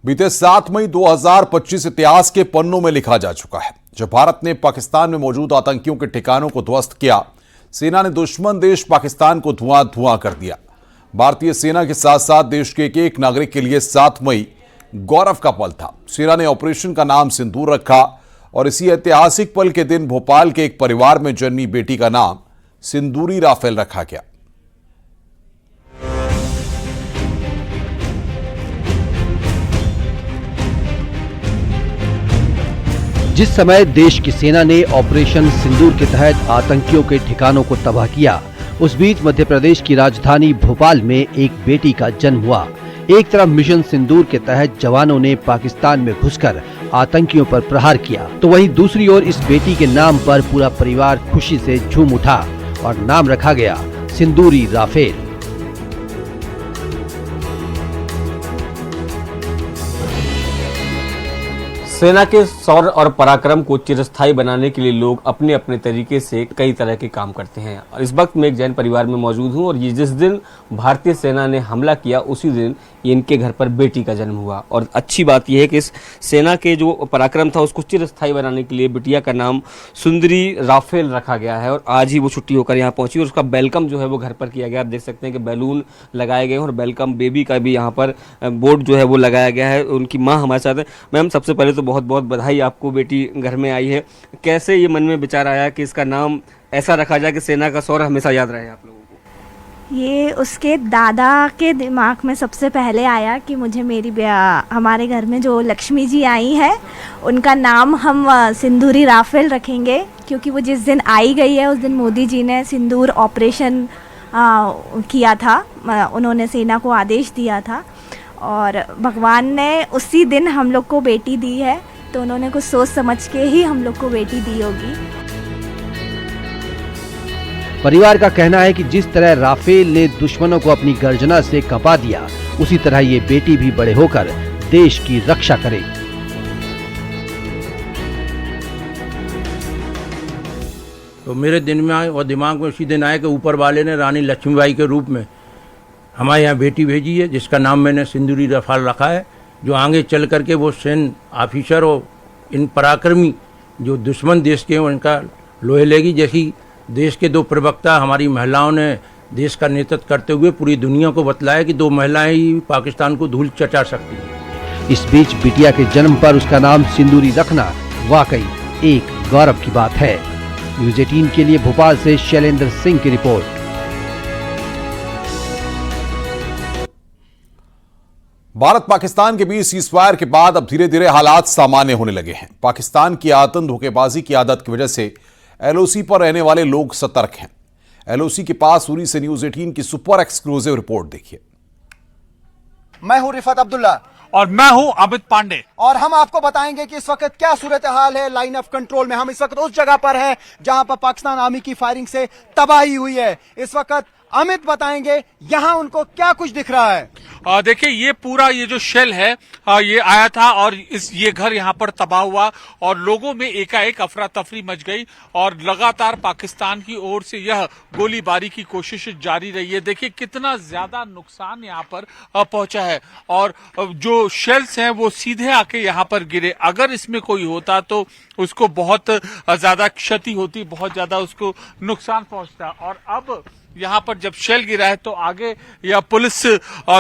बीते 7 मई 2025 इतिहास के पन्नों में लिखा जा चुका है, जब भारत ने पाकिस्तान में मौजूद आतंकियों के ठिकानों को ध्वस्त किया। सेना ने दुश्मन देश पाकिस्तान को धुआं धुआं कर दिया। भारतीय सेना के साथ साथ देश के एक नागरिक के लिए 7 मई गौरव का पल था। सेना ने ऑपरेशन का नाम सिंदूर रखा और इसी ऐतिहासिक पल के दिन भोपाल के एक परिवार में जन्मी बेटी का नाम सिंदूरी राफेल रखा गया। जिस समय देश की सेना ने ऑपरेशन सिंदूर के तहत आतंकियों के ठिकानों को तबाह किया, उस बीच मध्य प्रदेश की राजधानी भोपाल में एक बेटी का जन्म हुआ। एक तरफ मिशन सिंदूर के तहत जवानों ने पाकिस्तान में घुसकर आतंकियों पर प्रहार किया, तो वहीं दूसरी ओर इस बेटी के नाम पर पूरा परिवार खुशी से झूम उठा और नाम रखा गया सिंदूरी राफेल। सेना के शौर्य और पराक्रम को चिरस्थायी बनाने के लिए लोग अपने अपने तरीके से कई तरह के काम करते हैं। और इस वक्त मैं एक जैन परिवार में मौजूद हूं और ये जिस दिन भारतीय सेना ने हमला किया उसी दिन इनके घर पर बेटी का जन्म हुआ। और अच्छी बात यह है कि इस सेना के जो पराक्रम था उसको चिरस्थायी बनाने के लिए बिटिया का नाम सुंदरी राफेल रखा गया है। और आज ही वो छुट्टी होकर यहाँ पहुंची और उसका वेलकम जो है वो घर पर किया गया। आप देख सकते हैं कि बैलून लगाए गए हैं और वेलकम बेबी का भी यहाँ पर बोर्ड जो है वो लगाया गया है। उनकी माँ हमारे साथ है। मैम, सबसे पहले तो बहुत बहुत बधाई, आपको बेटी घर में आई है। कैसे ये मन में विचार आया कि इसका नाम ऐसा रखा जाए कि सेना का शौर्य हमेशा याद रहे आप लोगों को? ये उसके दादा के दिमाग में सबसे पहले आया कि मुझे हमारे घर में जो लक्ष्मी जी आई है उनका नाम हम सिंदूरी राफेल रखेंगे, क्योंकि वो जिस दिन आई गई है उस दिन मोदी जी ने सिंदूर ऑपरेशन किया था। उन्होंने सेना को आदेश दिया था और भगवान ने उसी दिन हम लोग को बेटी दी है, तो उन्होंने कुछ सोच समझ के ही हम लोग को बेटी दी होगी। परिवार का कहना है कि जिस तरह राफेल ने दुश्मनों को अपनी गर्जना से कंपा दिया, उसी तरह ये बेटी भी बड़े होकर देश की रक्षा करे। तो मेरे दिन में और दिमाग में उसी दिन आया कि ऊपर वाले ने रानी लक्ष्मीबाई के रूप में हमारे यहाँ बेटी भेजी है, जिसका नाम मैंने सिंदूरी राफेल रखा है, जो आगे चल करके वो सैन्य ऑफिसर और इन पराक्रमी जो दुश्मन देश के हैं उनका लोहे लेगी। जैसी देश के 2 प्रवक्ता हमारी महिलाओं ने देश का नेतृत्व करते हुए पूरी दुनिया को बतलाया कि 2 महिलाएं ही पाकिस्तान को धूल चटा सकती हैं। इस बीच बिटिया के जन्म पर उसका नाम सिंदूरी रखना वाकई एक गौरव की बात है। न्यूज़ 18 के लिए भोपाल से शैलेंद्र सिंह की रिपोर्ट। भारत पाकिस्तान के बीच सीजफायर के बाद अब धीरे धीरे हालात सामान्य होने लगे हैं। पाकिस्तान की आतंक धोखेबाजी की आदत की वजह से एलओसी पर रहने वाले लोग सतर्क हैं। एलओसी के पास उरी से न्यूज़ 18 की सुपर एक्सक्लूसिव रिपोर्ट देखिए। मैं हूं रिफत अब्दुल्ला और मैं हूं अमित पांडे और हम आपको बताएंगे कि इस वक्त क्या सूरत हाल है लाइन ऑफ कंट्रोल में। हम इस वक्त उस जगह पर हैं जहां पर पाकिस्तान आर्मी की फायरिंग से तबाही हुई है। इस वक्त अमित बताएंगे यहां उनको क्या कुछ दिख रहा है। देखिए, ये पूरा ये जो शेल है ये आया था और ये घर यहाँ पर तबाह हुआ और लोगों में एकाएक अफरा तफरी मच गई और लगातार पाकिस्तान की ओर से यह गोलीबारी की कोशिश जारी रही है। देखिए कितना ज्यादा नुकसान यहाँ पर पहुंचा है और जो शेल्स हैं वो सीधे आके यहाँ पर गिरे। अगर इसमें कोई होता तो उसको बहुत ज्यादा क्षति होती, बहुत ज्यादा उसको नुकसान पहुंचता। और अब यहाँ पर जब शेल गिरा है तो आगे या पुलिस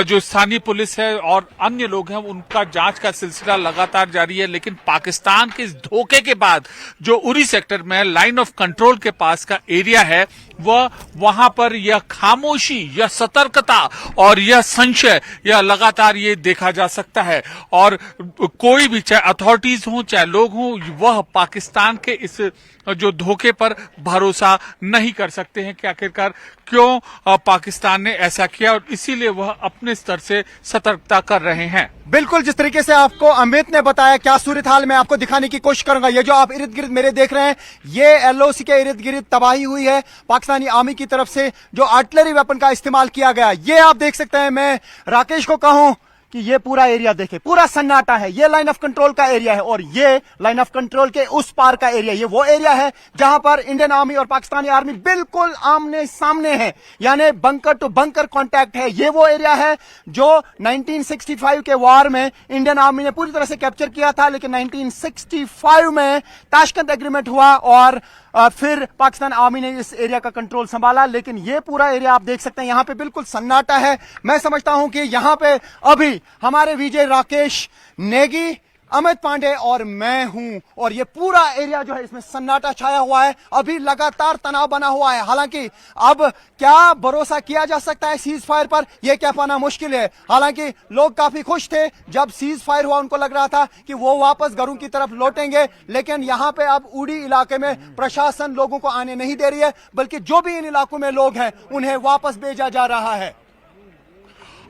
जो स्थानीय पुलिस है और अन्य लोग हैं उनका जांच का सिलसिला लगातार जारी है। लेकिन पाकिस्तान के इस धोखे के बाद जो उरी सेक्टर में लाइन ऑफ कंट्रोल के पास का एरिया है वह वहां पर यह खामोशी, यह सतर्कता और यह संशय यह लगातार ये देखा जा सकता है। और कोई भी, चाहे अथॉरिटीज हों चाहे लोग हों, वह पाकिस्तान के इस जो धोखे पर भरोसा नहीं कर सकते हैं कि आखिरकार क्यों पाकिस्तान ने ऐसा किया और इसीलिए वह अपने स्तर से सतर्कता कर रहे हैं। बिल्कुल जिस तरीके से आपको अमित ने बताया, क्या सूरत हाल मैं आपको दिखाने की कोशिश करूंगा। ये जो आप इर्द गिर्द मेरे देख रहे हैं ये एलओसी के इर्द गिर्द तबाही हुई है। पाकिस्तानी आर्मी की तरफ से जो आर्टिलरी वेपन का इस्तेमाल किया गया ये आप देख सकते हैं। मैं राकेश को कहूं कि ये पूरा एरिया देखें, पूरा सन्नाटा है। ये लाइन ऑफ कंट्रोल का एरिया है और ये लाइन ऑफ कंट्रोल के उस पार का एरिया, ये वो एरिया है जहां पर इंडियन आर्मी और पाकिस्तानी आर्मी बिल्कुल आमने सामने है, यानी बंकर टू बंकर कांटेक्ट है। ये वो एरिया है जो 1965 के वार में इंडियन आर्मी ने पूरी तरह से कैप्चर किया था, लेकिन 1965 में ताशकंद एग्रीमेंट हुआ और फिर पाकिस्तान आर्मी ने इस एरिया का कंट्रोल संभाला। लेकिन ये पूरा एरिया आप देख सकते हैं, यहां पे बिल्कुल सन्नाटा है। मैं समझता हूं कि यहां पे अभी हमारे विजय राकेश नेगी, अमित पांडे और मैं हूं, और ये पूरा एरिया जो है इसमें सन्नाटा छाया हुआ है। अभी लगातार तनाव बना हुआ है। हालांकि अब क्या भरोसा किया जा सकता है सीज फायर पर, यह कह पाना मुश्किल है। हालांकि लोग काफी खुश थे जब सीज फायर हुआ, उनको लग रहा था कि वो वापस घरों की तरफ लौटेंगे, लेकिन यहां पे अब उड़ी इलाके में प्रशासन लोगों को आने नहीं दे रही है, बल्कि जो भी इन इलाकों में लोग हैं उन्हें वापस भेजा जा रहा है।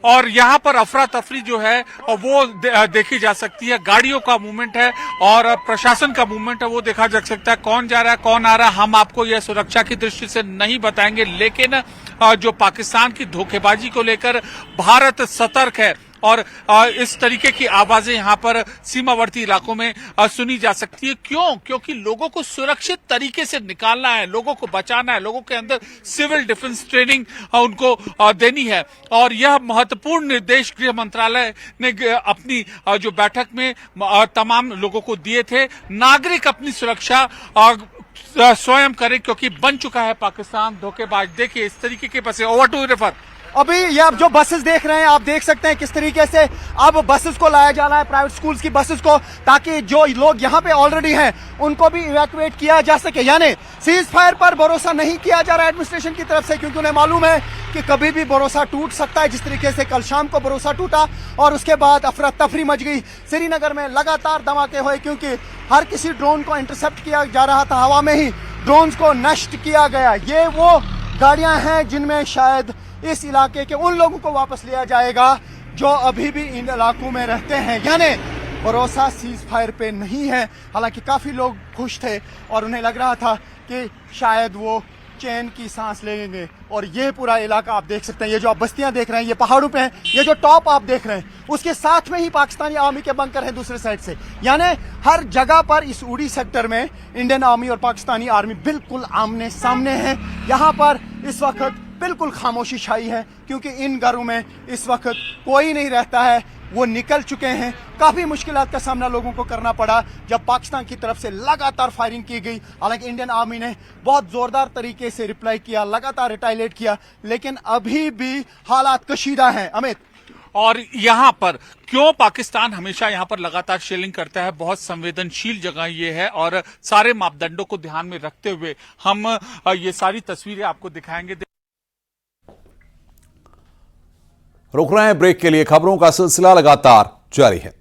और यहाँ पर अफरा तफरी जो है वो देखी जा सकती है। गाड़ियों का मूवमेंट है और प्रशासन का मूवमेंट है, वो देखा जा सकता है। कौन जा रहा है, कौन आ रहा है, हम आपको यह सुरक्षा की दृष्टि से नहीं बताएंगे, लेकिन जो पाकिस्तान की धोखेबाजी को लेकर भारत सतर्क है और इस तरीके की आवाजें यहाँ पर सीमावर्ती इलाकों में सुनी जा सकती है। क्यों? क्योंकि लोगों को सुरक्षित तरीके से निकालना है, लोगों को बचाना है, लोगों के अंदर सिविल डिफेंस ट्रेनिंग उनको देनी है। और यह महत्वपूर्ण निर्देश गृह मंत्रालय ने अपनी जो बैठक में तमाम लोगों को दिए थे। नागरिक अपनी सुरक्षा स्वयं करें, क्योंकि बन चुका है पाकिस्तान धोखेबाज। देखिए इस तरीके के बसें। Over to refer. अभी ये आप जो बसेस देख रहे हैं, आप देख सकते हैं किस तरीके से अब बसेस को लाया जा रहा है, प्राइवेट स्कूल्स की बसेस को, ताकि जो लोग यहाँ पे ऑलरेडी हैं उनको भी इवैक्यूएट किया जा सके। यानी सीज फायर पर भरोसा नहीं किया जा रहा है एडमिनिस्ट्रेशन की तरफ से, क्योंकि उन्हें मालूम है कि कभी भी भरोसा टूट सकता है। जिस तरीके से कल शाम को भरोसा टूटा और उसके बाद अफरा तफरी मच गई। श्रीनगर में लगातार धमाके हुए क्योंकि हर किसी ड्रोन को इंटरसेप्ट किया जा रहा था, हवा में ही ड्रोन्स को नष्ट किया गया। ये वो गाड़ियां हैं जिनमें शायद इस इलाके के उन लोगों को वापस लिया जाएगा जो अभी भी इन इलाकों में रहते हैं। यानी भरोसा सीज फायर पे नहीं है। हालांकि काफी लोग खुश थे और उन्हें लग रहा था कि शायद वो चैन की सांस लेंगे। और ये पूरा इलाका आप देख सकते हैं, ये जो आप बस्तियां देख रहे हैं ये पहाड़ों पे हैं, ये जो टॉप आप देख रहे हैं उसके साथ में ही पाकिस्तानी आर्मी के बंकर हैं दूसरे साइड से। यानी हर जगह पर इस उड़ी सेक्टर में इंडियन आर्मी और पाकिस्तानी आर्मी बिल्कुल आमने सामने हैं। यहाँ पर इस वक्त बिल्कुल खामोशी छाई है क्योंकि इन घरों में इस वक्त कोई नहीं रहता है, वो निकल चुके हैं। काफी मुश्किलात का सामना लोगों को करना पड़ा जब पाकिस्तान की तरफ से लगातार फायरिंग की गई। हालांकि इंडियन आर्मी ने बहुत जोरदार तरीके से रिप्लाई किया, लगातार रिटाइलेट किया, लेकिन अभी भी हालात कशीदा हैं। अमित, और यहाँ पर क्यों पाकिस्तान हमेशा यहाँ पर लगातार शेलिंग करता है? बहुत संवेदनशील जगह ये है और सारे मापदंडों को ध्यान में रखते हुए हम ये सारी तस्वीरें आपको दिखाएंगे। रुक रहे हैं ब्रेक के लिए। खबरों का सिलसिला लगातार जारी है।